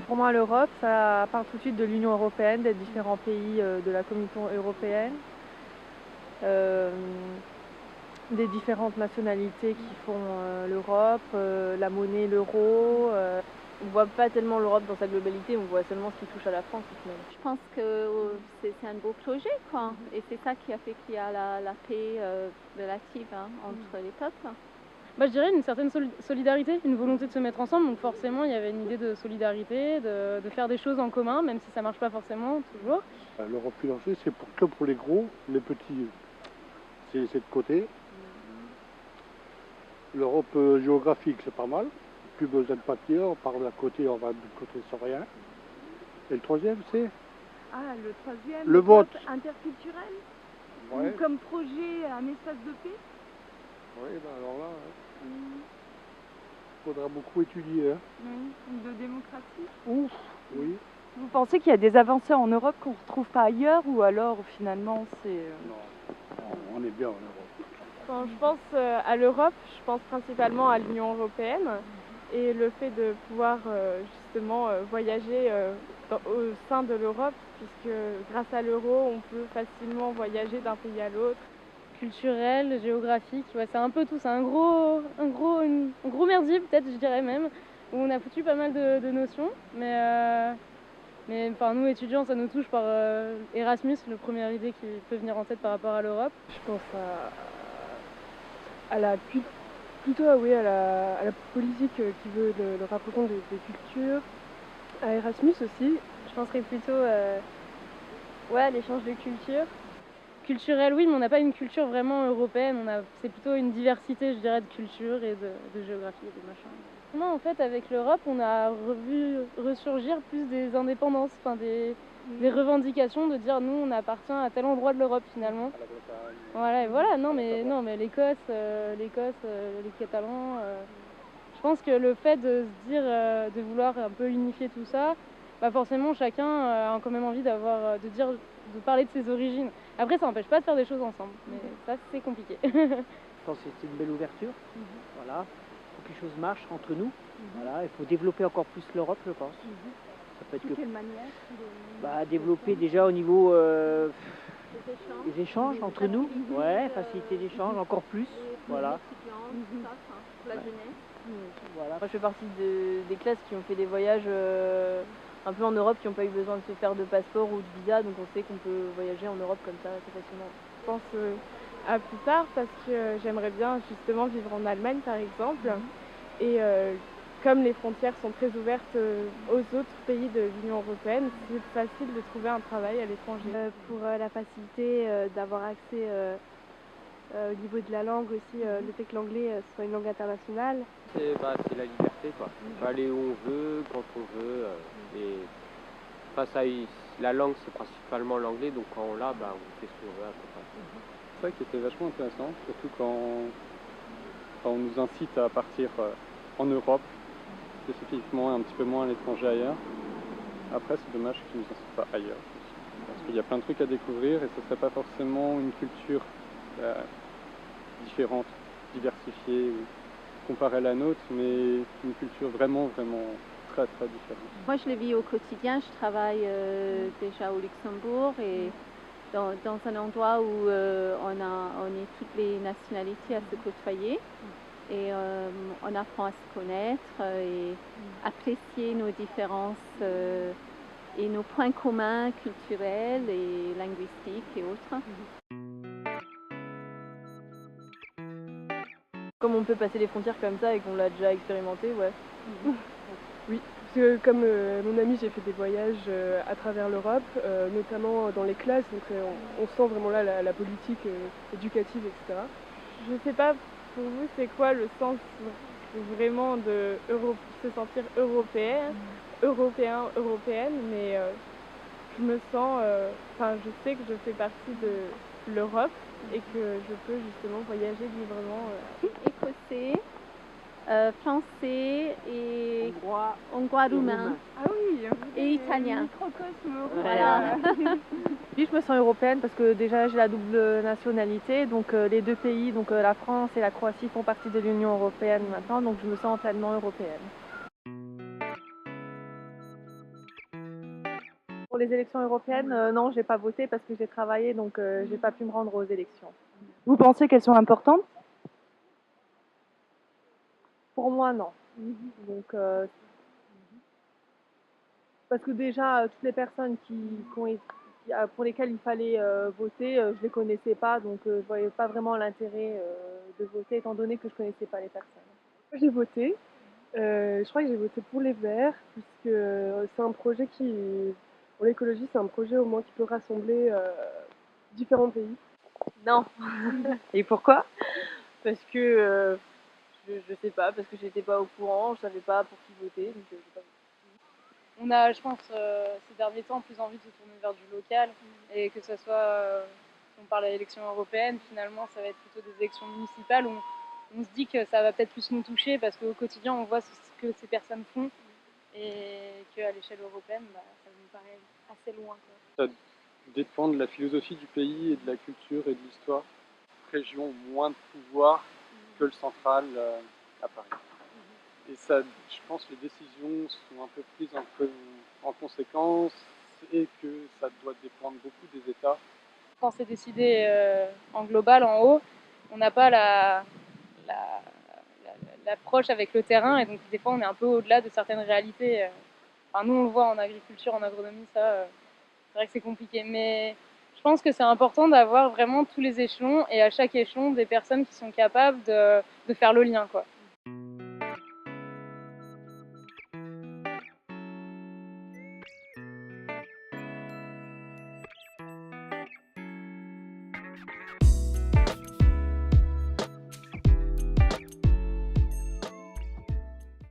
Pour moi, l'Europe, ça part tout de suite de l'Union européenne, des différents pays de la Communauté européenne, euh, des différentes nationalités qui font l'Europe, la monnaie, l'euro. On voit pas tellement l'Europe dans sa globalité, on voit seulement ce qui touche à la France au final. Je pense que c'est un beau projet, quoi. Et c'est ça qui a fait qu'il y a la paix relative entre les peuples. Je dirais une certaine solidarité, une volonté de se mettre ensemble. Donc forcément, il y avait une idée de solidarité, de faire des choses en commun, même si ça marche pas forcément toujours. L'Europe financière, c'est que pour les gros, les petits, c'est de côté. L'Europe géographique, c'est pas mal. Plus besoin de papier, on part d'un côté, on va de côté sans rien. Et le troisième, c'est le troisième, le vote interculturel. Ouais. Ou comme projet, un espace de paix. Oui, alors là, faudra beaucoup étudier. De démocratie. Ouf, oui. Vous pensez qu'il y a des avancées en Europe qu'on ne retrouve pas ailleurs, ou alors finalement c'est... Non, on est bien en Europe. Quand je pense à l'Europe, je pense principalement à l'Union européenne et le fait de pouvoir justement voyager au sein de l'Europe, puisque grâce à l'euro, on peut facilement voyager d'un pays à l'autre. Culturel, géographique, ouais, c'est un peu tout, c'est un gros merdier peut-être, je dirais même, où on a foutu pas mal de notions, mais enfin, nous étudiants, ça nous touche par Erasmus, la première idée qui peut venir en tête par rapport à l'Europe. Je pense à la politique qui veut le rapprochement des cultures, à Erasmus aussi. Je penserais plutôt à l'échange de culture. Culturel, oui, mais on n'a pas une culture vraiment européenne, c'est plutôt une diversité, je dirais, de culture et de géographie et de machin. Vraiment, en fait, avec l'Europe, on a revu ressurgir plus des indépendances, enfin des revendications de dire nous, on appartient à tel endroit de l'Europe finalement. À la Bretagne. Voilà, et voilà, non mais l'Écosse, les Catalans. Je pense que le fait de se dire, de vouloir un peu unifier tout ça, forcément chacun a quand même envie de parler de ses origines. Après, ça n'empêche pas de faire des choses ensemble, mais ça, c'est compliqué. Je pense que c'est une belle ouverture. Voilà. Il faut que les choses marchent entre nous. Voilà. Il faut développer encore plus l'Europe, je pense. Ça peut être De quelle manière développer déjà au niveau des échanges entre nous. Ouais, faciliter l'échange encore plus. Voilà. La jeunesse. Voilà. Moi, je fais partie des classes qui ont fait des voyages un peu en Europe, qui n'ont pas eu besoin de se faire de passeport ou de visa, donc on sait qu'on peut voyager en Europe comme ça assez facilement. Je pense à plus tard parce que j'aimerais bien justement vivre en Allemagne par exemple. Et comme les frontières sont très ouvertes aux autres pays de l'Union européenne, c'est facile de trouver un travail à l'étranger. Pour la facilité d'avoir accès au niveau de la langue aussi, le fait que l'anglais soit une langue internationale. C'est la liberté, quoi. On peut aller où on veut, quand on veut. Et face à la langue, c'est principalement l'anglais, donc quand on l'a, on fait ce qu'on veut à peu près. C'est ça qui était vachement intéressant, surtout quand on nous incite à partir en Europe, spécifiquement un petit peu moins à l'étranger ailleurs. Après, c'est dommage qu'ils ne nous incitent pas ailleurs. Parce qu'il y a plein de trucs à découvrir et ce ne serait pas forcément une culture différente, diversifiée, comparée à la nôtre, mais une culture vraiment, vraiment très, très différente. Moi, je le vis au quotidien. Je travaille déjà au Luxembourg et dans un endroit où on est toutes les nationalités à se côtoyer. Et on apprend à se connaître et apprécier nos différences et nos points communs culturels et linguistiques et autres. Comme on peut passer les frontières comme ça et qu'on l'a déjà expérimenté, ouais. Oui, parce que comme mon ami, j'ai fait des voyages à travers l'Europe, notamment dans les classes, donc on sent vraiment là la politique éducative, etc. Je sais pas pour vous c'est quoi le sens vraiment de se sentir européenne, mais je me sens, je sais que je fais partie de l'Europe et que je peux justement voyager librement. Écossais, français et hongrois roumain. Ah oui, et italien. Microcosme Voilà. Oui, je me sens européenne parce que déjà j'ai la double nationalité, donc les deux pays, donc la France et la Croatie font partie de l'Union européenne maintenant, donc je me sens pleinement européenne. Pour les élections européennes, non, j'ai pas voté parce que j'ai travaillé, donc j'ai pas pu me rendre aux élections. Vous pensez qu'elles sont importantes? Pour moi, non. Donc, parce que déjà, toutes les personnes pour lesquelles il fallait voter, je les connaissais pas, donc je voyais pas vraiment l'intérêt de voter, étant donné que je connaissais pas les personnes. J'ai voté. Je crois que j'ai voté pour les Verts, puisque c'est un projet pour l'écologie, c'est un projet au moins qui peut rassembler différents pays. Non. Et pourquoi? Parce que je sais pas, parce que j'étais pas au courant, je savais pas pour qui voter, donc j'ai pas voté. On a, je pense, ces derniers temps, plus envie de se tourner vers du local et que ce soit, si on parle à l'élection européenne, finalement, ça va être plutôt des élections municipales où on se dit que ça va peut-être plus nous toucher parce qu'au quotidien, on voit ce que ces personnes font et qu'à l'échelle européenne, ça nous paraît assez loin, quoi. Ça dépend de la philosophie du pays et de la culture et de l'histoire. Les régions ont moins de pouvoir que le central à Paris. Et ça, je pense que les décisions sont un peu prises en conséquence et que ça doit dépendre beaucoup des États. Quand c'est décidé en global, en haut, on n'a pas l'approche avec le terrain et donc des fois on est un peu au-delà de certaines réalités. Enfin, nous on le voit en agriculture, en agronomie, ça c'est vrai que c'est compliqué. Mais je pense que c'est important d'avoir vraiment tous les échelons et à chaque échelon des personnes qui sont capables de faire le lien, quoi.